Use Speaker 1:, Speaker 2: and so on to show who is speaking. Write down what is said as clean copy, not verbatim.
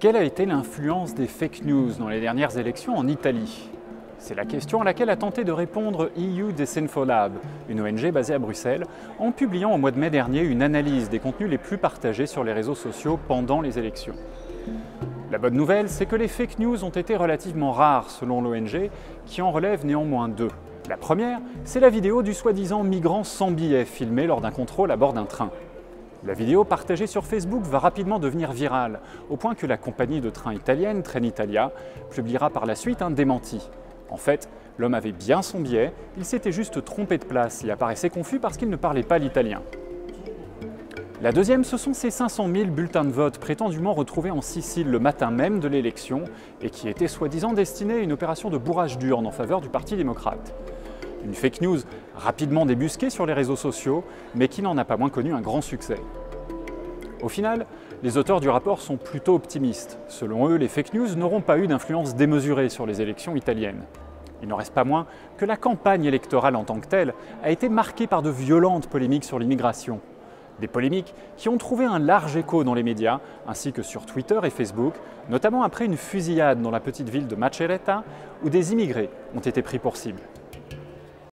Speaker 1: Quelle a été l'influence des fake news dans les dernières élections en Italie? C'est la question à laquelle a tenté de répondre EU Disinfolab, une ONG basée à Bruxelles, en publiant au mois de mai dernier une analyse des contenus les plus partagés sur les réseaux sociaux pendant les élections. La bonne nouvelle, c'est que les fake news ont été relativement rares selon l'ONG, qui en relève néanmoins deux. La première, c'est la vidéo du soi-disant migrant sans billet filmé lors d'un contrôle à bord d'un train. La vidéo partagée sur Facebook va rapidement devenir virale, au point que la compagnie de train italienne Trenitalia publiera par la suite un démenti. En fait, l'homme avait bien son billet, il s'était juste trompé de place et apparaissait confus parce qu'il ne parlait pas l'italien. La deuxième, ce sont ces 500 000 bulletins de vote prétendument retrouvés en Sicile le matin même de l'élection et qui étaient soi-disant destinés à une opération de bourrage d'urne en faveur du Parti démocrate. Une fake news rapidement débusquée sur les réseaux sociaux, mais qui n'en a pas moins connu un grand succès. Au final, les auteurs du rapport sont plutôt optimistes. Selon eux, les fake news n'auront pas eu d'influence démesurée sur les élections italiennes. Il n'en reste pas moins que la campagne électorale en tant que telle a été marquée par de violentes polémiques sur l'immigration. Des polémiques qui ont trouvé un large écho dans les médias, ainsi que sur Twitter et Facebook, notamment après une fusillade dans la petite ville de Macerata, où des immigrés ont été pris pour cible.